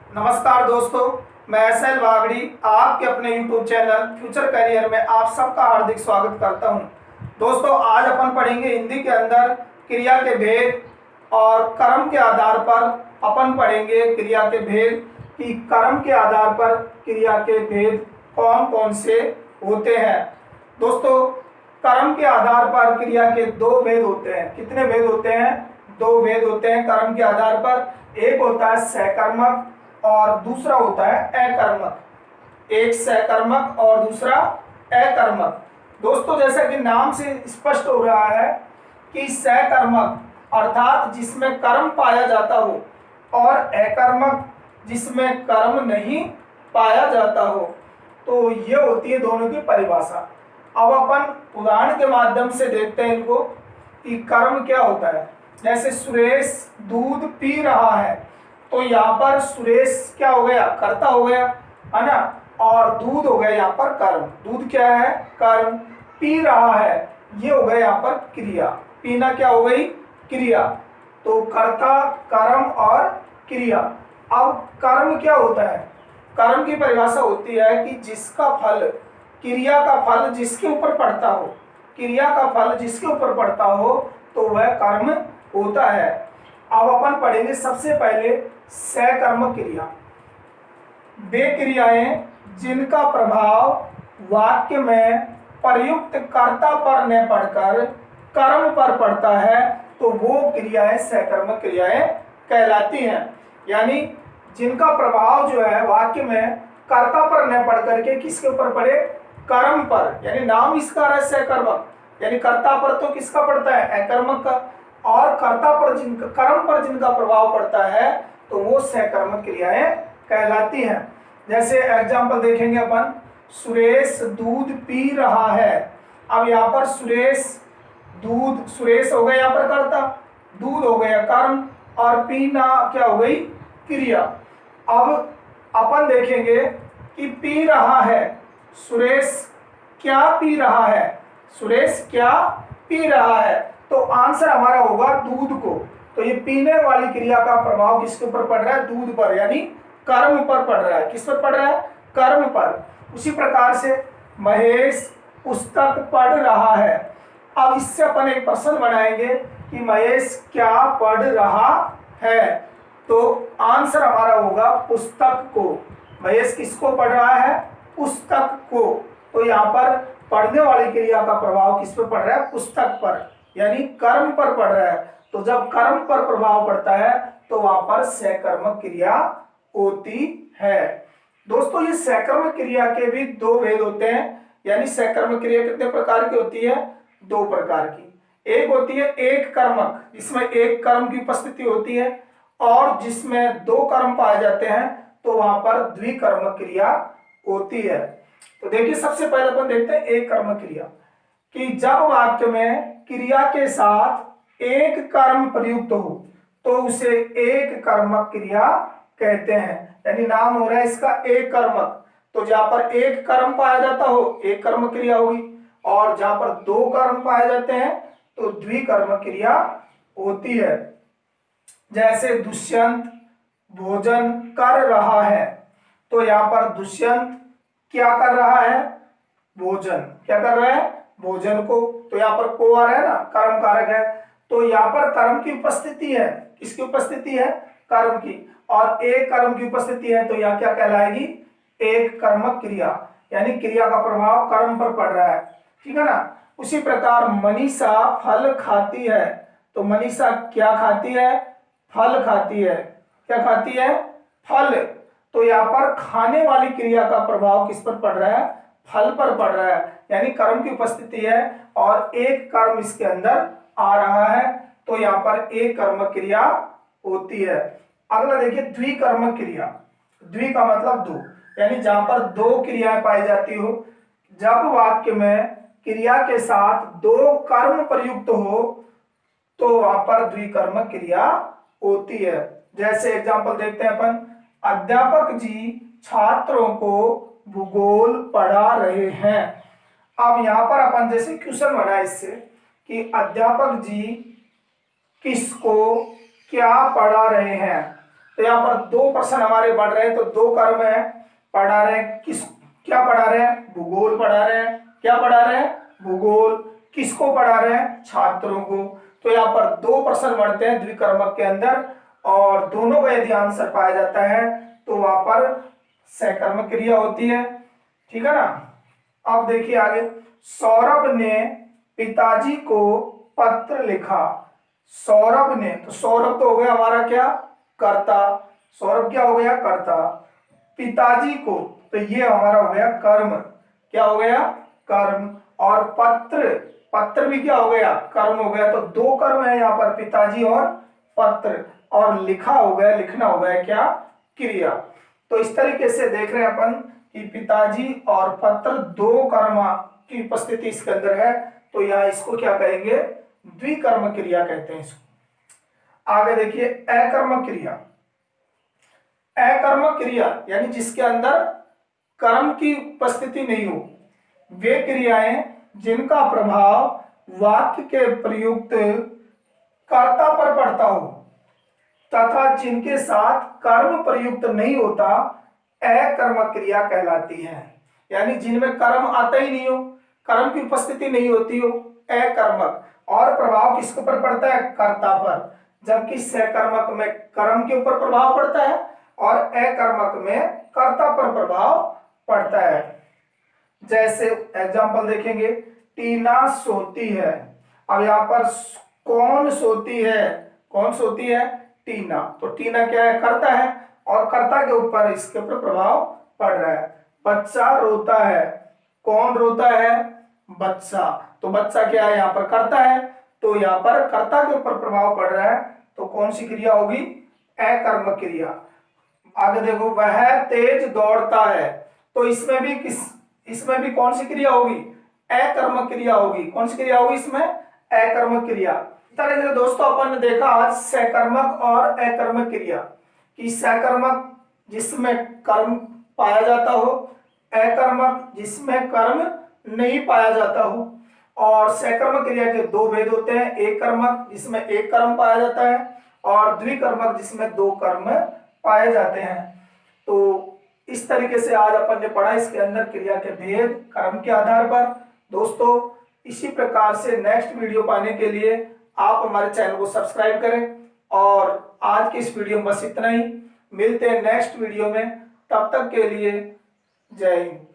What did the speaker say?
नमस्कार दोस्तों, मैं एसएल वागड़ी आपके अपने YouTube चैनल फ्यूचर करियर में आप सबका हार्दिक स्वागत करता हूं। दोस्तों, आज अपन पढ़ेंगे हिंदी के अंदर क्रिया के भेद और कर्म के आधार पर अपन पढ़ेंगे क्रिया के भेद कि कर्म के आधार पर क्रिया के भेद कौन कौन से होते हैं। दोस्तों, कर्म के आधार पर क्रिया के दो भेद होते हैं। कितने भेद होते हैं? दो भेद होते हैं कर्म के आधार पर। एक होता है सहकर्मक और दूसरा होता है अकर्मक। एक सहकर्मक और दूसरा अकर्मक। दोस्तों, जैसा कि नाम से स्पष्ट हो रहा है कि सहकर्मक अर्थात जिसमें कर्म पाया जाता हो और अकर्मक जिसमें कर्म नहीं पाया जाता हो, तो ये होती है दोनों की परिभाषा। अब अपन उदाहरण के माध्यम से देखते हैं इनको कि कर्म क्या होता है। जैसे सुरेश दूध पी रहा है, तो यहाँ पर सुरेश क्या हो गया? कर्ता हो गया, है ना। और दूध हो गया यहाँ पर कर्म। दूध क्या है? कर्म। पी रहा है, ये हो गया यहाँ पर क्रिया। पीना क्या हो गई? क्रिया। तो कर्ता, कर्म और क्रिया। अब कर्म क्या होता है? कर्म की परिभाषा होती है कि जिसका फल, क्रिया का फल जिसके ऊपर पड़ता हो, क्रिया का फल जिसके ऊपर पड़ता हो, तो वह कर्म होता है। अब अपन पढ़ेंगे सबसे पहले सकर्मक क्रिया। वे क्रियाएं जिनका प्रभाव वाक्य में प्रयुक्त कर्ता पर न पड़कर कर्म पर पड़ता है, तो वो क्रियाएं सकर्मक क्रियाएं कहलाती हैं। यानी जिनका प्रभाव जो है वाक्य में कर्ता पर न पड़ करके किसके ऊपर पड़े? कर्म पर। यानी नाम इसका है सकर्मक। यानी कर्ता पर तो किसका पड़ता है? अकर्मक का। और कर्ता पर जिनका, कर्म पर जिनका प्रभाव पड़ता है, तो वो सकर्मक क्रियाएं कहलाती हैं। जैसे एग्जांपल देखेंगे अपन, सुरेश दूध पी रहा है। अब यहाँ पर सुरेश दूध, सुरेश हो गया यहाँ पर कर्ता, दूध हो गया कर्म और पीना क्या हो गई? क्रिया। अब अपन देखेंगे कि पी रहा है, सुरेश क्या पी रहा है? सुरेश क्या पी रहा है? तो आंसर हमारा होगा दूध को। तो ये पीने वाली क्रिया का प्रभाव किसके ऊपर पड़ रहा है? दूध पर, यानी कर्म पर पड़ रहा है। किस पर पड़ रहा है? कर्म पर। उसी प्रकार से महेश पुस्तक पढ़ रहा है। अब इससे अपन एक प्रश्न बनाएंगे कि महेश क्या पढ़ रहा है? तो आंसर हमारा होगा पुस्तक को। महेश किसको पढ़ रहा है? पुस्तक को। तो यहाँ पर पढ़ने वाली क्रिया का प्रभाव किस पर पड़ रहा है? पुस्तक पर, यानी कर्म पर पड़ रहा है। तो जब कर्म पर प्रभाव पड़ता है तो वहां पर सकर्मक क्रिया होती है। दोस्तों, ये सकर्मक क्रिया के भी दो भेद होते हैं। यानी सकर्मक क्रिया कितने प्रकार की होती है? दो प्रकार की। एक होती है एक कर्मक, जिसमें एक कर्म की उपस्थिति होती है, और जिसमें दो कर्म पाए जाते हैं, तो वहां पर द्विकर्मक क्रिया होती है। तो देखिए, सबसे पहले अपन देखते हैं एक कर्मक क्रिया कि जब वाक्य में क्रिया के साथ एक कर्म प्रयुक्त हो, तो उसे एक कर्मक क्रिया कहते हैं। यानी नाम हो रहा है इसका एक कर्मक। तो जहां पर एक कर्म पाया जाता हो, एक कर्म क्रिया होगी, और जहां पर दो कर्म पाए जाते हैं, तो द्विकर्मक क्रिया होती है। जैसे दुष्यंत भोजन कर रहा है, तो यहाँ पर दुष्यंत क्या कर रहा है? भोजन। क्या कर रहा है? भोजन को। तो यहाँ पर को आ रहा है ना, कर्म कारक है। तो यहाँ पर कर्म की उपस्थिति है। किसकी उपस्थिति है? कर्म की। और एक कर्म की उपस्थिति है, तो यहाँ क्या कहलाएगी? एक कर्मक क्रिया। यानी क्रिया का प्रभाव कर्म पर पड़ रहा है। ठीक है ना। उसी प्रकार मनीषा फल खाती है, तो मनीषा क्या खाती है? फल खाती है। क्या खाती है? फल। तो यहाँ पर खाने वाली क्रिया का प्रभाव किस पर पड़ रहा है? फल पर पड़ रहा है। यानी कर्म की उपस्थिति है और एक कर्म इसके अंदर आ रहा है, तो यहाँ पर एक कर्मक क्रिया होती है। अगला देखिए द्विकर्मक क्रिया। द्वि का मतलब दो, यानी जहां पर दो क्रियाएं पाई जाती हो। जब वाक्य में क्रिया के साथ दो कर्म प्रयुक्त हो, तो वहां पर द्विकर्मक क्रिया होती है। जैसे एग्जांपल देखते हैं अपन, अध्यापक जी छात्रों को भूगोल पढ़ा रहे हैं। अब यहां पर अपन जैसे क्वेश्चन बना इससे कि अध्यापक जी किसको क्या पढ़ा रहे हैं, तो यहाँ पर 2% हमारे बढ़ रहे हैं, तो 2 कर्म है। पढ़ा रहे हैं किस, क्या पढ़ा रहे हैं? भूगोल पढ़ा रहे हैं। क्या पढ़ा रहे हैं? भूगोल। किसको पढ़ा रहे हैं? छात्रों को। तो यहाँ पर 2% बढ़ते हैं द्विकर्मक के अंदर, और दोनों का यदि आंसर पाया जाता है तो वहां पर सहकर्मक क्रिया होती है। ठीक है ना। अब देखिए आगे, सौरभ ने पिताजी को पत्र लिखा। सौरभ ने, तो सौरभ तो हो गया हमारा क्या? कर्ता। सौरभ क्या हो गया? कर्ता। पिताजी को, तो ये हमारा हो गया कर्म। क्या हो गया? कर्म। और पत्र, पत्र भी क्या हो गया? कर्म हो गया। तो 2 कर्म है यहाँ पर, पिताजी और पत्र। और लिखा हो गया, लिखना हो गया क्या? क्रिया। तो इस तरीके से देख रहे हैं अपन कि पिताजी और पत्र 2 कर्म की उपस्थिति इसके अंदर है, तो यहाँ इसको क्या कहेंगे? द्विकर्म क्रिया कहते हैं इसको। आगे देखिए, अकर्मक क्रिया। अकर्मक क्रिया यानी जिसके अंदर कर्म की उपस्थिति नहीं हो, वे क्रियाएं जिनका प्रभाव वाक्य के प्रयुक्त कर्ता पर पड़ता हो तथा जिनके साथ कर्म प्रयुक्त नहीं होता, अकर्मक क्रिया कहलाती है। यानी जिनमें कर्म आता ही नहीं हो, कर्म की उपस्थिति नहीं होती हो, अकर्मक, और प्रभाव किसके ऊपर पड़ता है? कर्ता पर। जबकि सकर्मक में कर्म के ऊपर प्रभाव पड़ता है और अकर्मक में कर्ता पर प्रभाव पड़ता है। जैसे एग्जांपल देखेंगे, टीना सोती है। अब यहाँ पर कौन सोती है? कौन सोती है? टीना। तो टीना क्या है? कर्ता है, और कर्ता के ऊपर इसके ऊपर प्रभाव पड़ रहा है। बच्चा रोता है। कौन रोता है? बच्चा। तो बच्चा क्या है? यहाँ पर कर्ता है, तो यहाँ पर कर्ता के ऊपर प्रभाव पड़ रहा है, तो कौन सी क्रिया होगी? अकर्मक क्रिया। आगे देखो, वह तेज दौड़ता है। तो इसमें भी कौन सी क्रिया होगी? अकर्मक क्रिया होगी। कौन सी क्रिया होगी इसमें? अकर्मक क्रिया। इस तरह से दोस्तों अपन ने देखा आज सकर्मक और अकर्मक क्रिया, कि सकर्मक जिसमें कर्म पाया जाता हो, अकर्मक जिसमें कर्म नहीं पाया जाता हो। और सकर्मक क्रिया के 2 भेद होते हैं, एक कर्मक जिसमें एक कर्म पाया जाता है, और द्विकर्मक जिसमें 2 कर्म पाए जाते हैं। तो इस तरीके से आज अपन ने पढ़ा इसके अंदर क्रिया के भेद कर्म के आधार पर। दोस्तों इसी प्रकार से नेक्स्ट वीडियो पाने के लिए आप हमारे चैनल को सब्सक्राइब करें। और आज की इस वीडियो में बस इतना ही। मिलते हैं नेक्स्ट वीडियो में, तब तक के लिए जय हिंद।